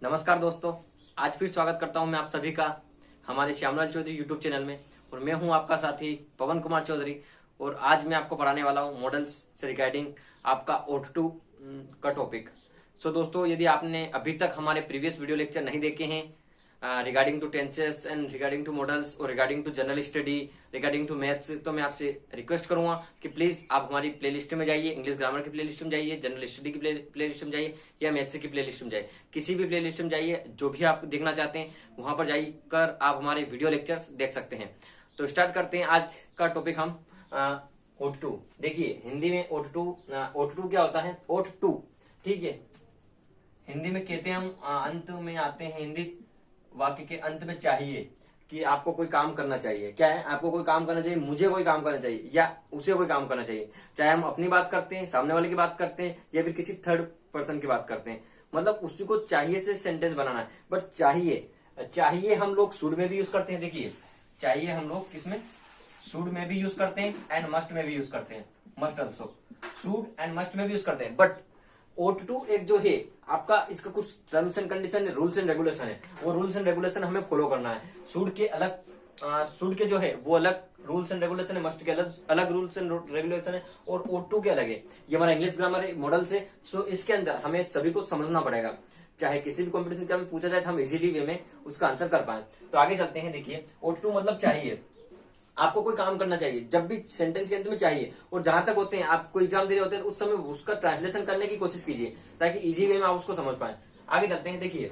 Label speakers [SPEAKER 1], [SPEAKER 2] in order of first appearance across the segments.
[SPEAKER 1] नमस्कार दोस्तों, आज फिर स्वागत करता हूं मैं आप सभी का हमारे श्यामलाल चौधरी यूट्यूब चैनल में। और मैं हूं आपका साथी पवन कुमार चौधरी। और आज मैं आपको पढ़ाने वाला हूं मॉडल्स से रिगार्डिंग आपका OT2 का टॉपिक। सो दोस्तों, यदि आपने अभी तक हमारे प्रीवियस वीडियो लेक्चर नहीं देखे हैं regarding to tenses and regarding to models और regarding to general study, regarding to maths, तो मैं आपसे रिक्वेस्ट करूंगा कि प्लीज आप हमारी प्लेलिस्ट में जाइए, इंग्लिश ग्रामर की प्लेलिस्ट में जाइए, जनरल स्टडी की प्लेलिस्ट में जाइए या मैथ्स की प्लेलिस्ट में जाइए। किसी भी प्लेलिस्ट में जाइए, जो भी आप देखना चाहते हैं वहां पर जाकर आप हमारे वीडियो लेक्चर्स देख सकते हैं। तो स्टार्ट करते हैं आज का टॉपिक हम OT2। देखिए, हिंदी में OT2 क्या होता है? OT2, ठीक है, हिंदी में कहते हैं हम अंत में आते हैं, हिंदी वाक्य के अंत में चाहिए कि आपको कोई काम करना चाहिए। क्या है? आपको कोई काम करना चाहिए, मुझे कोई काम करना चाहिए या उसे कोई काम करना चाहिए। चाहे हम अपनी बात करते हैं, सामने वाले की बात करते हैं या फिर किसी थर्ड पर्सन की बात करते हैं, मतलब उसी को चाहिए से सेंटेंस बनाना है। बट चाहिए हम लोग शुड में भी यूज करते हैं। देखिए, चाहिए हम लोग किसमें? शुड में भी यूज करते हैं एंड मस्ट में भी यूज करते हैं। Must also, should and must में भी यूज करते हैं। बट OT2 एक जो है आपका, इसका कुछ टर्म्स एंड कंडीशन है, रूल्स एंड रेगुलेशन है। वो रूल्स एंड रेगुलेशन हमें फॉलो करना है। शुड के अलग, शुड के जो है वो अलग रूल्स एंड रेगुलेशन है, मस्ट के अलग रूल्स एंड रेगुलेशन है, और OT2 के अलग है। ये हमारा इंग्लिश ग्रामर मॉडल से। सो इसके अंदर हमें सभी को समझना पड़ेगा, चाहे किसी भी कॉम्पिटिशन का पूछा जाए तो हम इजीली वे में उसका आंसर कर पाए। तो आगे चलते हैं। देखिए, OT2 मतलब चाहिए, आपको कोई काम करना चाहिए। जब भी सेंटेंस के अंत में चाहिए, और जहां तक होते हैं आप कोई एग्जाम दे रहे होते हैं उस समय उसका ट्रांसलेशन करने की कोशिश कीजिए ताकि इजी वे में आप उसको समझ पाए। आगे चलते हैं। देखिए,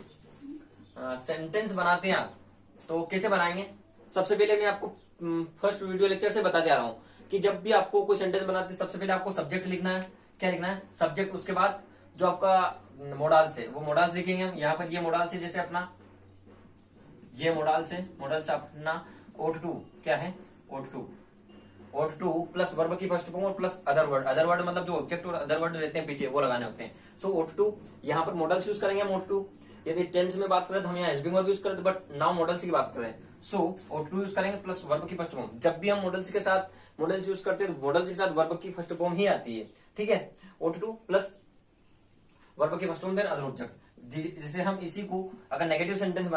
[SPEAKER 1] सेंटेंस बनाते हैं आप तो कैसे बनाएंगे? सबसे पहले मैं आपको फर्स्ट वीडियो लेक्चर से बताते आ रहा हूँ कि जब भी आपको कोई सेंटेंस बनाते हैं सबसे पहले आपको सब्जेक्ट लिखना है। क्या लिखना है? सब्जेक्ट। उसके बाद जो आपका मॉडल्स है वो मॉडल्स लिखेंगे हम। यहाँ पर ये मॉडल्स है, जैसे अपना ये मॉडल्स है, मॉडल्स अपना OT2 क्या है? OT2 प्लस वर्ब की फर्स्ट फॉर्म और प्लस अदर वर्ड मतलब जो ऑब्जेक्ट और अदर वर्ड रहते हैं पीछे वो लगाने होते हैं। सो OT2 यहाँ पर मॉडल्स यूज करेंगे हम। OT2 यदि टेंस में बात करें तो हम यहाँ हेल्पिंग वर्ब यूज करें, बट नाउ मॉडल्स की बात करें। सो OT2 यूज करेंगे प्लस वर्ब की फर्स्ट फॉर्म। जब भी हम मॉडल्स के साथ मॉडल्स यूज करते हैं तो मॉडल्स के साथ वर्ब की फर्स्ट फॉर्म ही आती है, ठीक है। OT2 प्लस वर्ब की first form then other object. जैसे हम इसी को अगर नेगेटिव सेंटेंस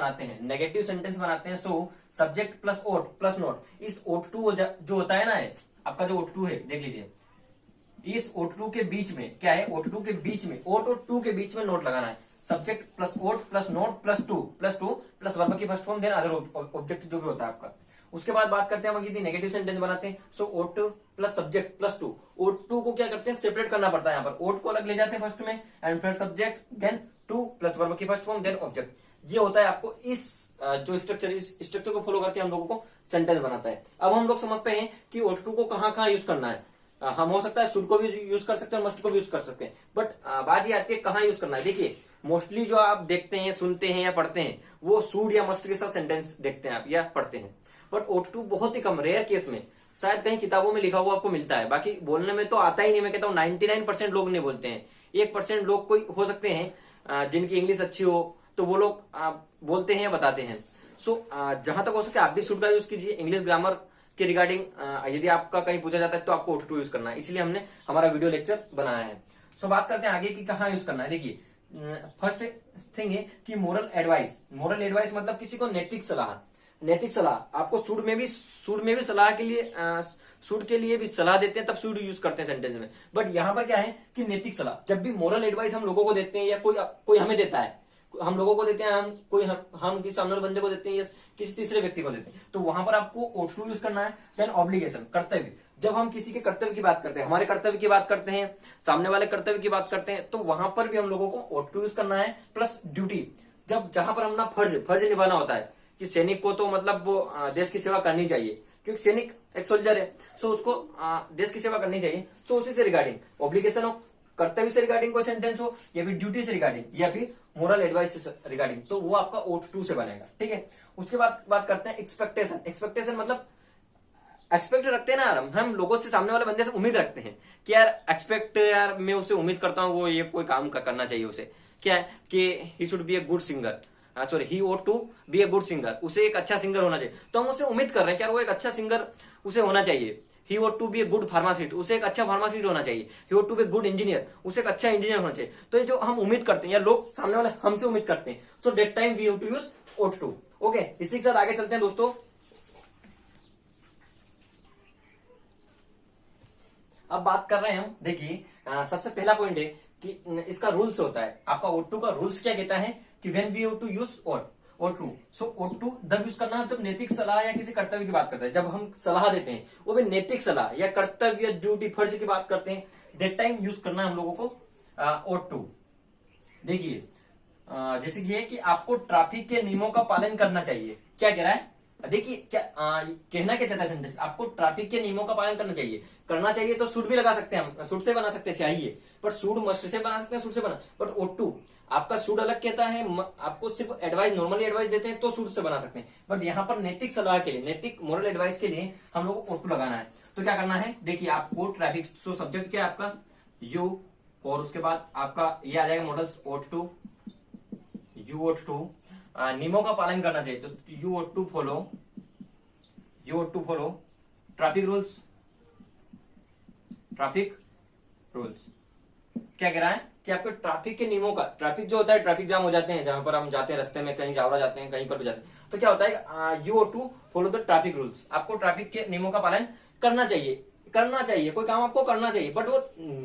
[SPEAKER 1] बनाते हैं so subject plus ought plus not. इस OT2 जो होता है ना, आपका जो OT2 है, देख लीजिए, इस OT2 के बीच में क्या है? OT2 के बीच में, ओट और टू के बीच में नोट लगाना है। Subject plus ought plus not plus to plus verb की first form then other object जो भी होता है आपका। उसके बाद बात करते हैं हम, यदि नेगेटिव सेंटेंस बनाते हैं सो OT plus subject plus two. OT2 को क्या करते हैं? सेपरेट करना पड़ता है। यहाँ पर ओट को अलग ले जाते हैं फर्स्ट में एंड फिर subject then to plus verb की फर्स्ट फॉर्म देन ऑब्जेक्ट। ये होता है आपको इस जो स्ट्रक्चर, इस स्ट्रक्चर को फॉलो करके हम लोगों को सेंटेंस बनाता है। अब हम लोग समझते हैं कि OT2 को कहाँ यूज करना है। हम हो सकता है शुड को भी यूज कर सकते हैं, मस्ट को भी यूज कर सकते हैं, बट बात ये आती है कहाँ यूज करना है। देखिए, मोस्टली जो आप देखते हैं, सुनते हैं या पढ़ते हैं वो शुड या मस्ट के साथ सेंटेंस देखते हैं आप या पढ़ते हैं। बट OT2 बहुत ही कम, रेयर केस में, शायद कहीं किताबों में लिखा हुआ आपको मिलता है। बाकी बोलने में तो आता ही नहीं। मैं कहता हूँ 99% लोग नहीं बोलते हैं। 1% लोग कोई हो सकते हैं जिनकी इंग्लिश अच्छी हो तो वो लोग बोलते हैं या बताते हैं। सो जहां तक हो सके आप भी शुड का यूज कीजिए। इंग्लिश ग्रामर के रिगार्डिंग यदि आपका कहीं पूछा जाता है तो आपको OT2 यूज करना है, इसलिए हमने हमारा वीडियो लेक्चर बनाया है। सो बात करते हैं आगे कि कहाँ यूज करना है। देखिए, फर्स्ट थिंग है कि मोरल एडवाइस। मोरल एडवाइस मतलब किसी को नैतिक सलाह। नैतिक सलाह आपको शुड में भी सलाह के लिए शुड के लिए भी सलाह देते हैं, तब शुड यूज करते हैं सेंटेंस में। बट यहाँ पर क्या है कि नैतिक सलाह, जब भी मोरल एडवाइस हम लोगों को देते हैं या कोई हमें देता है, हम लोगों को देते हैं, हम किसी सामने वाले बंदे को देते हैं या किसी तीसरे व्यक्ति को देते हैं, तो वहां पर आपको OT2 यूज करना है। देन ऑब्लिगेशन, कर्तव्य। जब हम किसी के कर्तव्य की बात करते हैं, हमारे कर्तव्य की बात करते हैं, सामने वाले कर्तव्य की बात करते हैं, तो वहां पर भी हम लोगों को OT2 यूज करना है। प्लस ड्यूटी, जहां पर हम फर्ज निभाना होता है कि सैनिक को तो मतलब वो देश की सेवा करनी चाहिए, क्योंकि सैनिक एक सोल्जर है, सो उसको देश की सेवा करनी चाहिए। सो उसी से रिगार्डिंग ऑब्लिगेशन हो, कर्तव्य से रिगार्डिंग कोई सेंटेंस हो, या फिर ड्यूटी से रिगार्डिंग या फिर मोरल एडवाइस से रिगार्डिंग, तो वो आपका OT2 से बनेगा, ठीक है। उसके बाद बात करते हैं एक्सपेक्टेशन। एक्सपेक्टेशन मतलब एक्सपेक्ट रखते हैं ना यार, हम लोगों से, सामने वाले बंदे से उम्मीद रखते हैं कि यार मैं उससे उम्मीद करता हूँ वो ये कोई काम करना चाहिए उसे। क्या है कि he should be a good singer, sorry he ought to be a good singer, उसे एक अच्छा सिंगर होना चाहिए। तो हम उससे उम्मीद कर रहे हैं कि यार वो एक अच्छा सिंगर उसे होना चाहिए। He want to be a good pharmacist, उसे एक अच्छा फार्मासिस्ट होना चाहिए। He want to be a good engineer, उसे एक अच्छा इंजीनियर होना चाहिए। तो ये जो हम उम्मीद करते हैं या लोग सामने वाले हमसे उम्मीद करते हैं, so that time we have to use ought to। ओके, इसी के साथ आगे चलते हैं दोस्तों। अब बात कर रहे हैं हम, देखिए सबसे पहला पॉइंट है कि इसका रूल्स होता है। आपका ought to का रूल्स क्या कहता है कि when we have to use ought to, so ought to जब यूज करना है जब नैतिक सलाह या किसी कर्तव्य की बात करते हैं, जब हम सलाह देते हैं वो भी नैतिक सलाह या कर्तव्य, ड्यूटी, फर्ज की बात करते हैं, दैट टाइम यूज करना है हम लोगों को ought to। देखिए जैसे कि है कि आपको ट्रैफिक के नियमों का पालन करना चाहिए। क्या कह रहा है, देखिए क्या कहना क्या चाहता है सेंटेंस, आपको ट्रैफिक के नियमों का पालन करना चाहिए। करना चाहिए तो शुड भी लगा सकते हैं हम, शुड से बना सकते हैं चाहिए, बट शुड मस्ट से बना सकते हैं, शुड से बना, बट ought to आपका शुड अलग कहता है, आपको सिर्फ एडवाइस, नॉर्मली एडवाइस देते हैं तो शुड से बना सकते हैं, बट यहाँ पर नैतिक सलाह के लिए, नैतिक मोरल एडवाइस के लिए हम लोग को ought to लगाना है। तो क्या करना है, देखिए आपको ट्रैफिक, सो सब्जेक्ट क्या है आपका यू, और उसके बाद आपका ये आ जाएगा models ought to, you ought to, नियमों का पालन करना चाहिए, तो you ought to follow, you ought to follow traffic rules, traffic rules. क्या कह रहा है कि आपको ट्रैफिक के नियमों का, ट्रैफिक जो होता है, ट्रैफिक जाम हो जाते हैं जहां पर हम जाते हैं रास्ते में, कहीं जावरा जाते हैं, कहीं पर भी जाते हैं, तो क्या होता है you ought to follow the traffic rules, आपको ट्रैफिक के नियमों का पालन करना चाहिए, करना चाहिए, कोई काम आपको करना चाहिए, बट वो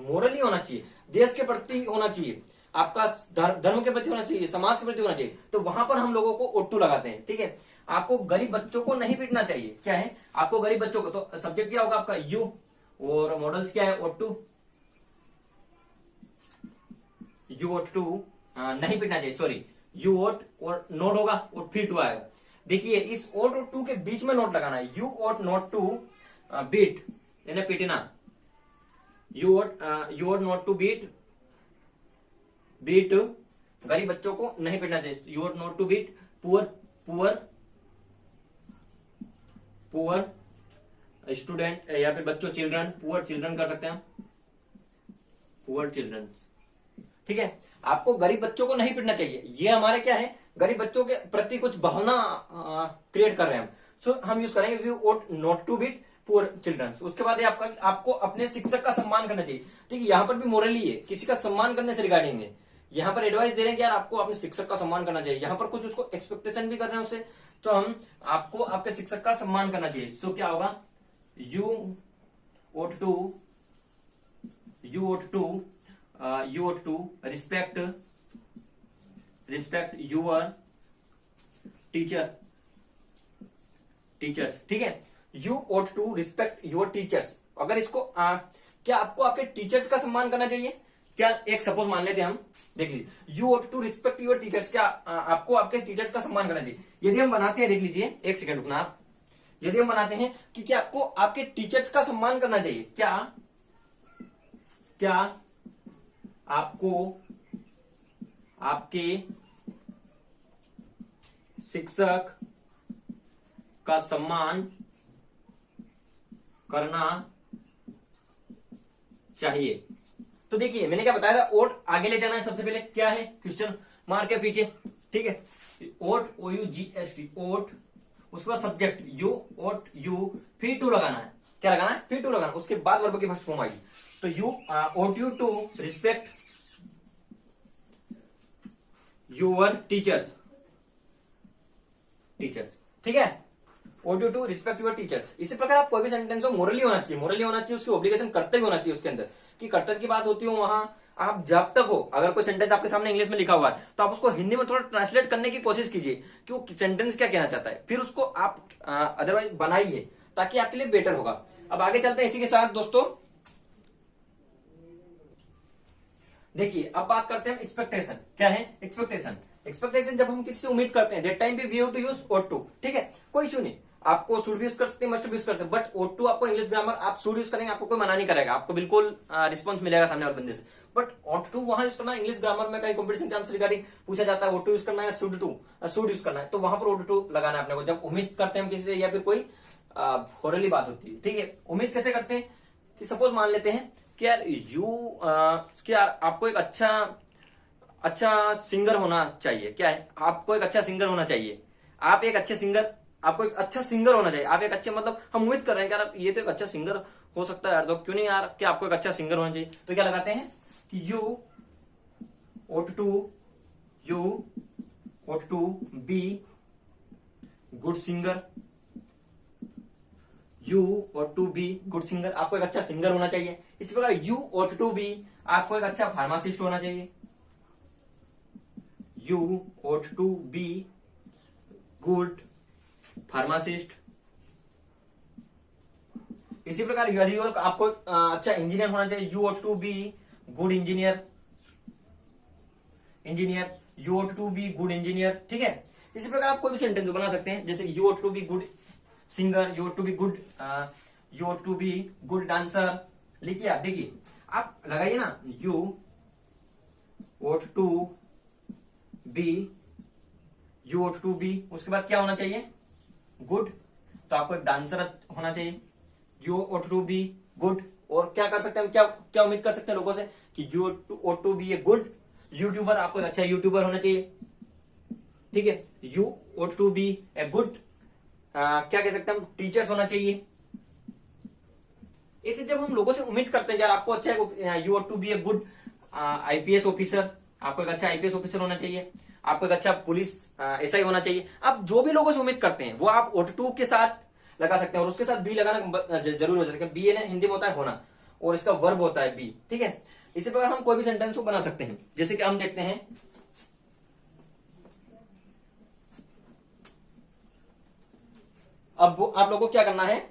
[SPEAKER 1] मोरली होना चाहिए, देश के प्रति होना चाहिए, आपका धर्म के प्रति होना चाहिए, समाज के प्रति होना चाहिए, तो वहां पर हम लोगों को ought to लगाते हैं। ठीक है, आपको गरीब बच्चों को नहीं पीटना चाहिए। क्या है, आपको गरीब बच्चों को, तो सब्जेक्ट क्या होगा आपका यू, और मॉडल्स क्या है ought to, you ought to नहीं पीटना चाहिए, सॉरी यू ought और नोट होगा और फिर टू आएगा। देखिए इस ought और टू के बीच में नोट लगाना है, you ought not to beat, यानी पीटना, you ought not to beat गरीब बच्चों को नहीं पीटना चाहिए, you ought not to beat poor student, या फिर बच्चों, चिल्ड्रन, पुअर चिल्ड्रन कर सकते हैं, पुअर चिल्ड्रन। ठीक है, आपको गरीब बच्चों को नहीं पीटना चाहिए, ये हमारे क्या है, गरीब बच्चों के प्रति कुछ भावना क्रिएट कर रहे हैं हम, सो हम यूज करेंगे you ought not to beat poor children. उसके बाद आपको अपने शिक्षक का सम्मान करना चाहिए। ठीक है, यहाँ पर भी मोरली है, किसी का सम्मान करने से रिगार्डिंग है, यहाँ पर एडवाइस दे रहे हैं कि यार आपको अपने शिक्षक का सम्मान करना चाहिए, यहाँ पर कुछ उसको एक्सपेक्टेशन भी कर रहे हैं उससे, तो हम आपको आपके शिक्षक का सम्मान करना चाहिए। सो क्या होगा, you ought to respect your teachers. ठीक है, you ought to respect your teachers. अगर इसको क्या आपको आपके टीचर्स का सम्मान करना चाहिए क्या, एक सपोज मान लेते हैं हम, देख लीजिए you ought to respect your teachers, क्या आपको आपके टीचर्स का सम्मान करना चाहिए। यदि हम बनाते हैं, देख लीजिए एक सेकंड रुकना आप, यदि हम बनाते हैं कि क्या आपको आपके टीचर्स का सम्मान करना चाहिए, क्या आपको आपके शिक्षक का सम्मान करना चाहिए। तो देखिए मैंने क्या बताया था, ought आगे ले जाना है, सबसे पहले क्या है, क्वेश्चन मार्क के पीछे। ठीक है, ought OUGHT ought, उसके बाद सब्जेक्ट यू ought यू, फिर टू लगाना है, क्या लगाना है, फिर टू लगाना, उसके बाद वर्ब की फर्स्ट फॉर्म आएगी, तो you ought you to respect your teachers. ठीक है, ought you to respect your teachers. इसी प्रकार आप कोई भी सेंटेंस हो मोरली होना चाहिए, उसकी ऑब्लिगेशन कर्तव्य होना चाहिए उसके अंदर, कि कर्तव्य की बात होती हो वहां आप जब तक हो, अगर कोई सेंटेंस आपके सामने इंग्लिश में लिखा हुआ है तो आप उसको हिंदी में थोड़ा ट्रांसलेट करने की कोशिश कीजिए कि वो सेंटेंस क्या कहना चाहता है, फिर उसको आप अदरवाइज बनाइए ताकि आपके लिए बेटर होगा। अब आगे चलते हैं इसी के साथ दोस्तों, देखिए अब बात करते हैं एक्सपेक्टेशन। क्या है एक्सपेक्टेशन जब हम किसी से उम्मीद करते हैं, दैट टाइम भी we have to use ought to। ठीक है, कोई इशू नहीं, आपको शुड भी यूज कर सकते हैं, मस्ट भी यूज कर सकते हैं, बट ought to आपको इंग्लिश ग्रामर आप शुड यूज करेंगे, आपको कोई मना नहीं करेगा, आपको बिल्कुल रिस्पॉन्स मिलेगा सामने वाले बंदे से। बट ought to वहां यूज करना, इंग्लिश ग्रामर में कहीं कॉम्पिटिशन एग्जाम रिगार्डिंग पूछा जाता है ought to यूज करना है, शुड यूज करना है, तो वहां पर ought to लगाना है अपने को, जब उम्मीद करते हैं हम किसी से या फिर कोई फॉरली बात होती है। ठीक है, उम्मीद कैसे करते हैं कि सपोज मान लेते हैं कि यार क्या आपको एक अच्छा सिंगर होना चाहिए। क्या है, आपको एक अच्छा सिंगर होना चाहिए, आपको एक अच्छा सिंगर होना चाहिए, आप एक अच्छे, मतलब हम उम्मीद कर रहे हैं कि यार ये तो एक अच्छा सिंगर हो सकता है यार, तो क्यों नहीं यार कि आपको एक अच्छा सिंगर होना चाहिए, तो क्या लगाते हैं कि you ought to be good singer, you ought to be good singer, आपको एक अच्छा सिंगर होना चाहिए। इसी प्रकार यू ought to बी, आपको एक अच्छा फार्मासिस्ट होना चाहिए, you ought to be good pharmacist. इसी प्रकार यदि और आपको अच्छा इंजीनियर होना चाहिए, you ought to be good engineer, you ought to be good engineer, ठीक है। इसी प्रकार आप कोई भी सेंटेंस बना सकते हैं, जैसे you ought to be good singer, you ought to be good, you ought to be good dancer. लिखिए आप, देखिए आप लगाइए ना, you ought to be, you ought to be, उसके बाद क्या होना चाहिए, गुड, तो आपको एक डांसर होना चाहिए, you ought to be good. और क्या कर सकते हैं, क्या क्या उम्मीद कर सकते हैं लोगों से कि you ought to be a good YouTuber, आपको एक अच्छा यूट्यूबर होना चाहिए, ठीक है। You ought to be a good, क्या कह सकते हैं हम, टीचर्स होना चाहिए। इसे जब हम लोगों से उम्मीद करते हैं यार आपको अच्छा है, you ought to be a good IPS officer, आपको एक अच्छा आईपीएस ऑफिसर होना चाहिए, आपको एक अच्छा पुलिस एसआई होना चाहिए। आप जो भी लोगों से उम्मीद करते हैं वो आप ought to के साथ लगा सकते हैं, और उसके साथ बी लगाना जरूर हो जाता है। बी हिंदी में होता है होना, और इसका वर्ब होता है बी, ठीक है। इसी प्रकार हम कोई भी सेंटेंस को बना सकते हैं, जैसे कि हम देखते हैं, अब आप लोगों को क्या करना है,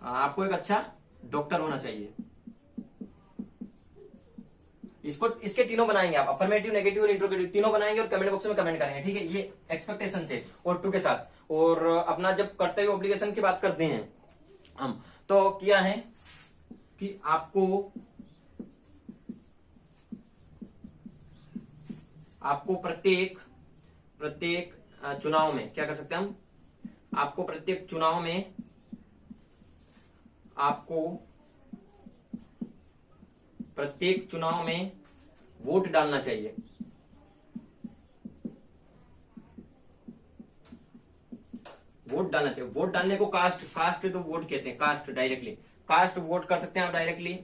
[SPEAKER 1] आपको एक अच्छा डॉक्टर होना चाहिए। इसको इसके तीनों बनाएंगे आप, अफर्मेटिव, नेगेटिव और इंट्रोगेटिव तीनों बनाएंगे और कमेंट बॉक्स में कमेंट करेंगे, ठीक है। ये एक्सपेक्टेशन से और टू के साथ। और अपना जब करते हुए ऑब्लिगेशन की बात करते हैं हम, तो किया है कि आपको प्रत्येक चुनाव में क्या कर सकते हैं हम, आपको प्रत्येक चुनाव में वोट डालना चाहिए। वोट डालने को कास्ट तो वोट कहते हैं, कास्ट डायरेक्टली, कास्ट वोट कर सकते हैं आप डायरेक्टली,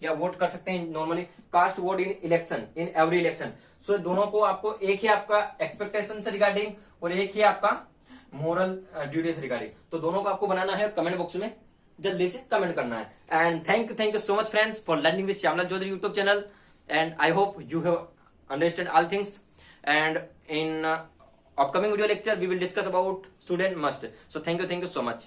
[SPEAKER 1] या वोट कर सकते हैं normally, cast vote in election, in every election. So दोनों को आपको, एक ही आपका एक्सपेक्टेशन से रिगार्डिंग और एक ही आपका मोरल ड्यूटी से रिगार्डिंग, तो दोनों को आपको बनाना है, कमेंट बॉक्स में जल्दी से कमेंट करना है। And thank you so much friends for learning with Shyamlal Chaudhary YouTube channel, and I hope you have understand all things, and in upcoming video lecture we will discuss about student must. So thank you so much.